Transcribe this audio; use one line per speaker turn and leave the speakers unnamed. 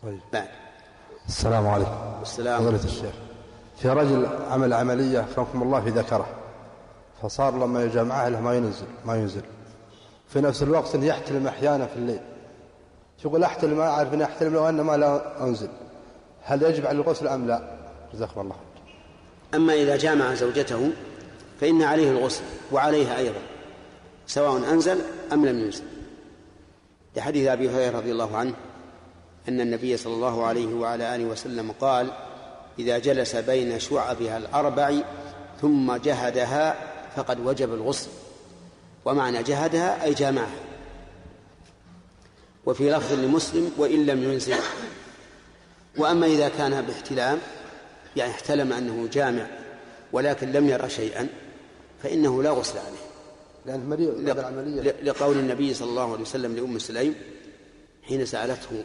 طيب.
بعد.
السلام عليكم.
السلام.
فضيلة الشيخ، في رجل عمل عملية فانكم الله في ذكره، فصار لما يجمع أهله ما ينزل في نفس الوقت أنه يحتلم أحيانا في الليل، يقول أحتلم، ما أعرف أن أحتلم لو أنما لا أنزل، هل يجب على الغسل أم لا؟ جزاكم الله خير.
أما إذا جامع زوجته فإن عليه الغسل وعليها أيضا سواء أنزل أم لم ينزل، لحديث أبي هريرة رضي الله عنه أن النبي صلى الله عليه وعلى آله وسلم قال: إذا جلس بين شعبها الأربع ثم جهدها فقد وجب الغسل. ومعنى جهدها أي جامعها. وفي لفظ لمسلم: وإن لم ينزل. وأما إذا كان باحتلام، يعني احتلم أنه جامع ولكن لم يرى شيئا، فإنه لا غسل عليه، لقول النبي صلى الله عليه وسلم لأم سليم حين سألته: